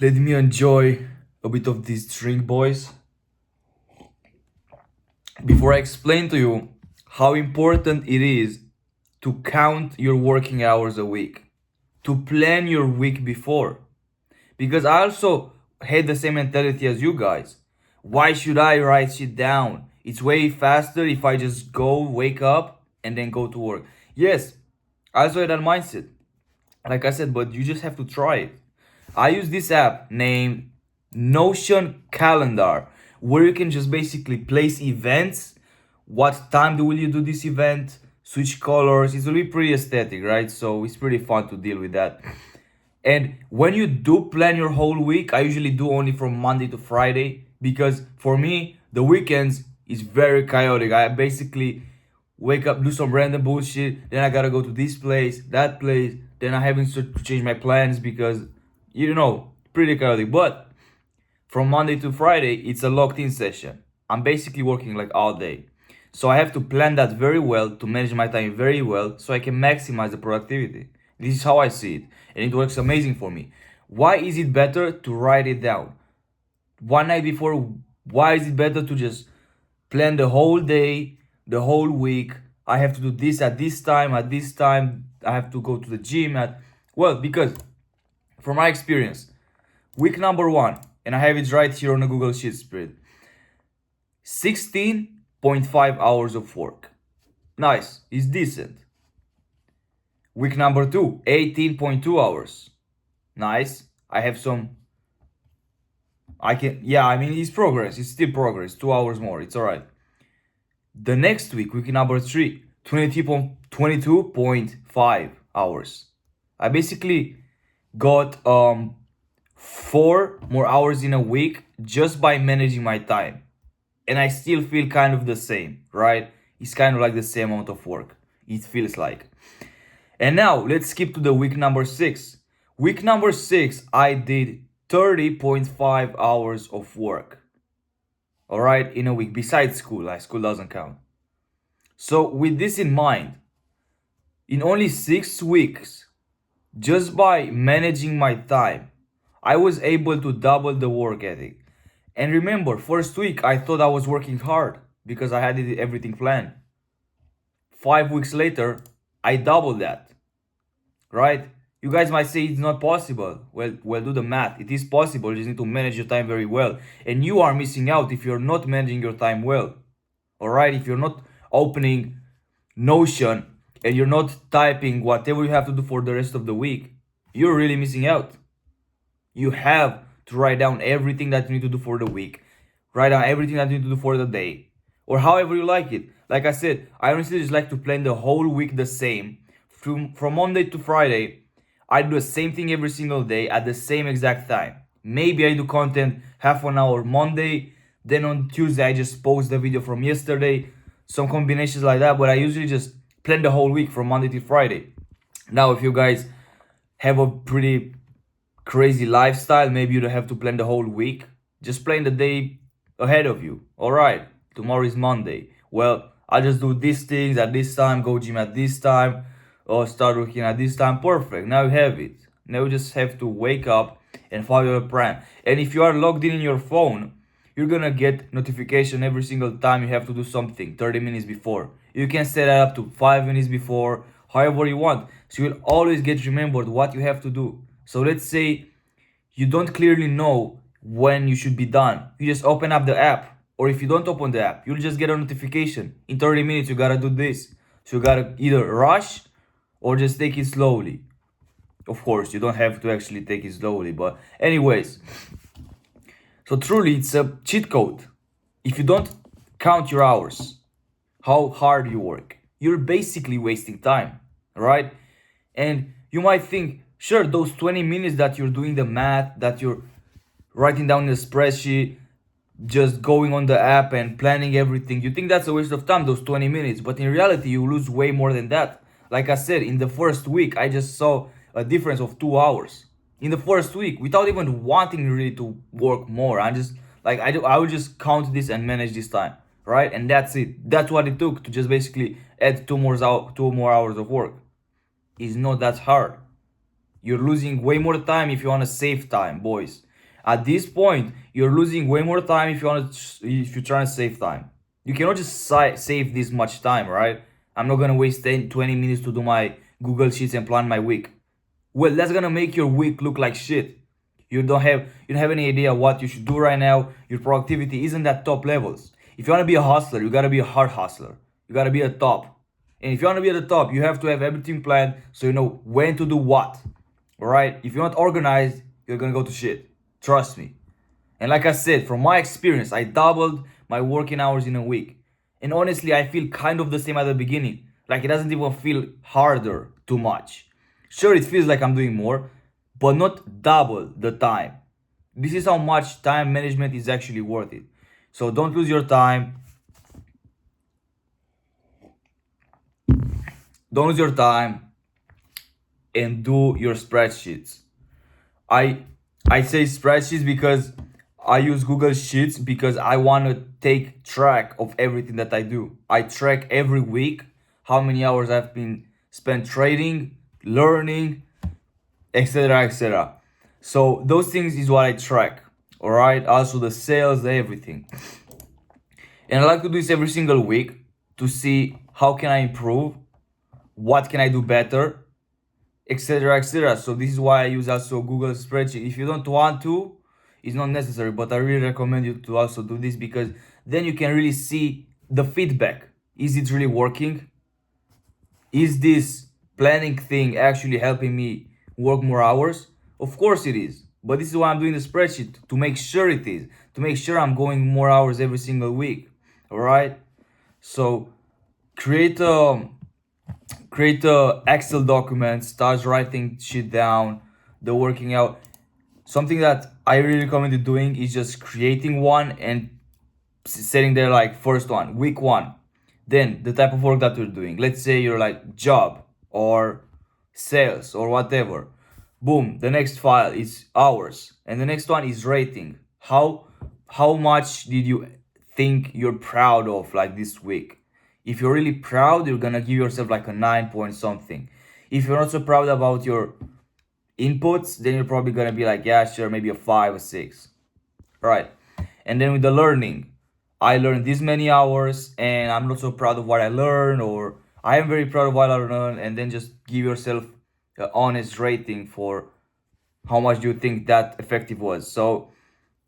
Let me enjoy a bit of this drink, boys. Before I explain to you how important it is to count your working hours a week, to plan your week before. Because I also had the same mentality as you guys. Why should I write shit down? It's way faster if I just go, wake up, and then go to work. Yes, I also had that mindset. Like I said, but you just have to try it. I use this app named Notion Calendar, where you can just basically place events. What time will you do this event? Switch colors. It's really pretty aesthetic, right? So it's pretty fun to deal with that. And when you do plan your whole week, I usually do only from Monday to Friday because for me, the weekends is very chaotic. I basically wake up, do some random bullshit, then I gotta go to this place, that place, then I having to change my plans because, pretty chaotic. But from Monday to Friday, it's a locked in session. I'm basically working like all day. So I have to plan that very well to manage my time very well so I can maximize the productivity. This is how I see it. And it works amazing for me. Why is it better to write it down? One night before, why is it better to just plan the whole day, the whole week? I have to do this at this time, I have to go to the gym well, because from my experience, week number one, and I have it right here on the Google Sheet spread. 16.5 hours of work. Nice, it's decent. Week number two, 18.2 hours. Nice. I have some. It's progress. It's still progress. 2 hours more. It's all right. The next week number three, 22.5 hours. I basically got 4 more hours in a week just by managing my time. And I still feel kind of the same, right? It's kind of like the same amount of work. It feels like. And now let's skip to the week number six. Week number six, I did 30.5 hours of work. All right, in a week, besides school, like school doesn't count. So with this in mind, in only 6 weeks, just by managing my time, I was able to double the work ethic. And remember, first week I thought I was working hard because I had everything planned. 5 weeks later, I doubled that, right? You guys might say it's not possible. Well, do the math. It is possible. You just need to manage your time very well. And you are missing out if you're not managing your time well. All right? If you're not opening Notion and you're not typing whatever you have to do for the rest of the week, you're really missing out. You have to write down everything that you need to do for the week. Write down everything that you need to do for the day. Or however you like it. Like I said, I honestly just like to plan the whole week the same. From Monday to Friday, I do the same thing every single day at the same exact time. Maybe I do content half an hour Monday, then on Tuesday I just post the video from yesterday, some combinations like that, but I usually just plan the whole week from Monday to Friday. Now, if you guys have a pretty crazy lifestyle, maybe you don't have to plan the whole week. Just plan the day ahead of you. All right, tomorrow is Monday. Well, I'll just do these things at this time, go gym at this time, or start working at this time. Perfect. Now you have it. Now you just have to wake up and follow your plan. And if you are logged in your phone, you're gonna get notification every single time you have to do something 30 minutes before. You can set that up to 5 minutes before, however you want. So you'll always get remembered what you have to do. So let's say you don't clearly know when you should be done. You just open up the app. Or if you don't open the app, you'll just get a notification. In 30 minutes, you gotta do this. So you gotta either rush or just take it slowly. Of course, you don't have to actually take it slowly, but anyways. So truly, it's a cheat code. If you don't count your hours, how hard you work, you're basically wasting time, right? And you might think, sure, those 20 minutes that you're doing the math, that you're writing down in the spreadsheet, just going on the app and planning everything, you think that's a waste of time, those 20 minutes. But in reality, you lose way more than that. Like I said, in the first week, I just saw a difference of 2 hours. In the first week, without even wanting really to work more. I just, like, I would just count this and manage this time, right? And that's it. That's what it took to just basically add 2 more hours of work. It's not that hard. You're losing way more time if you want to save time, boys. At this point, you're losing way more time if you're trying to save time. You cannot just save this much time, right? I'm not gonna waste 10, 20 minutes to do my Google Sheets and plan my week. Well, that's gonna make your week look like shit. You don't have any idea what you should do right now. Your productivity isn't at top levels. If you wanna be a hustler, you gotta be a hard hustler. You gotta be at top. And if you wanna be at the top, you have to have everything planned so you know when to do what. Alright? If you're not organized, you're gonna go to shit. Trust me. And like I said, from my experience, I doubled my working hours in a week. And honestly, I feel kind of the same at the beginning. Like it doesn't even feel harder too much. Sure, it feels like I'm doing more, but not double the time. This is how much time management is actually worth it. So don't lose your time. Don't lose your time and do your spreadsheets. I I say spreadsheets because I use Google Sheets because I want to take track of everything that I do. I track every week how many hours I've been spent trading, learning, etc., etc. So those things is what I track. All right. Also the sales, everything. And I like to do this every single week to see how can I improve, what can I do better, etc., etc. So this is why I use also Google spreadsheet. If you don't want to, it's not necessary, but I really recommend you to also do this because then you can really see the feedback. Is it really working? Is this planning thing actually helping me work more hours? Of course it is. But this is why I'm doing the spreadsheet to make sure it is, to make sure I'm going more hours every single week. All right? So create a Excel document, start writing shit down, the working out. Something that I really recommend doing is just creating one and setting there like first one, week one. Then the type of work that you're doing. Let's say you're like job or sales or whatever. Boom, the next file is hours and the next one is rating. How much did you think you're proud of like this week? If you're really proud, you're gonna give yourself like a 9 point something. If you're not so proud about your inputs, then you're probably gonna be like, yeah, sure, maybe a 5 or 6. Right. And then with the learning, I learned this many hours and I'm not so proud of what I learned, or I am very proud of what I learned, and then just give yourself an honest rating for how much do you think that effective was. So,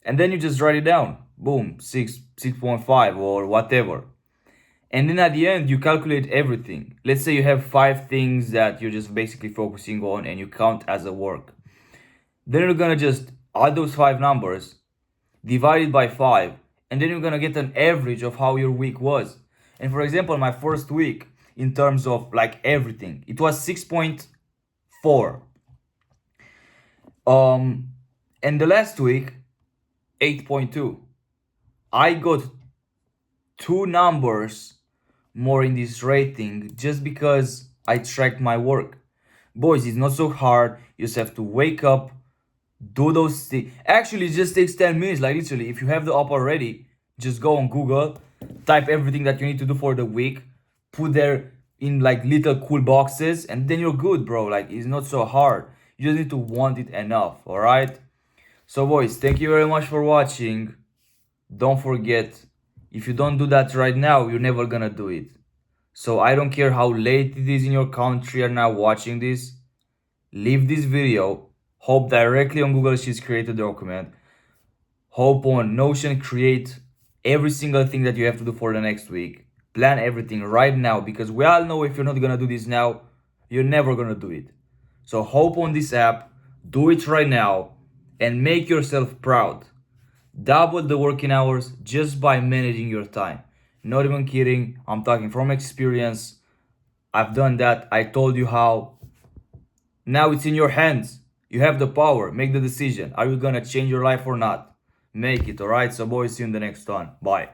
and then you just write it down. Boom, 6.5 or whatever. And then at the end, you calculate everything. Let's say you have 5 things that you're just basically focusing on and you count as a work. Then you're gonna just add those 5 numbers, divide it by 5, and then you're gonna get an average of how your week was. And for example, my first week, in terms of like everything, it was 6.4. And the last week, 8.2. I got 2 numbers more in this rating just because I tracked my work. Boys, it's not so hard. You just have to wake up, do those things. Actually, it just takes 10 minutes. Like literally, if you have the app already, just go on Google, type everything that you need to do for the week, put there in like little cool boxes, and then you're good, bro. Like it's not so hard. You just need to want it enough, all right? So boys, thank you very much for watching. Don't forget, if you don't do that right now, you're never gonna do it. So I don't care how late it is in your country are now watching this. Leave this video. Hop directly on Google Sheets, create a document. Hop on Notion, create every single thing that you have to do for the next week. Plan everything right now, because we all know if you're not gonna do this now, you're never gonna do it. So hop on this app, do it right now, and make yourself proud. Double the working hours just by managing your time. Not even kidding, I'm talking from experience. I've done that, I told you how. Now it's in your hands. You have the power, make the decision. Are you gonna change your life or not? Make it, alright? So boys, see you in the next one. Bye.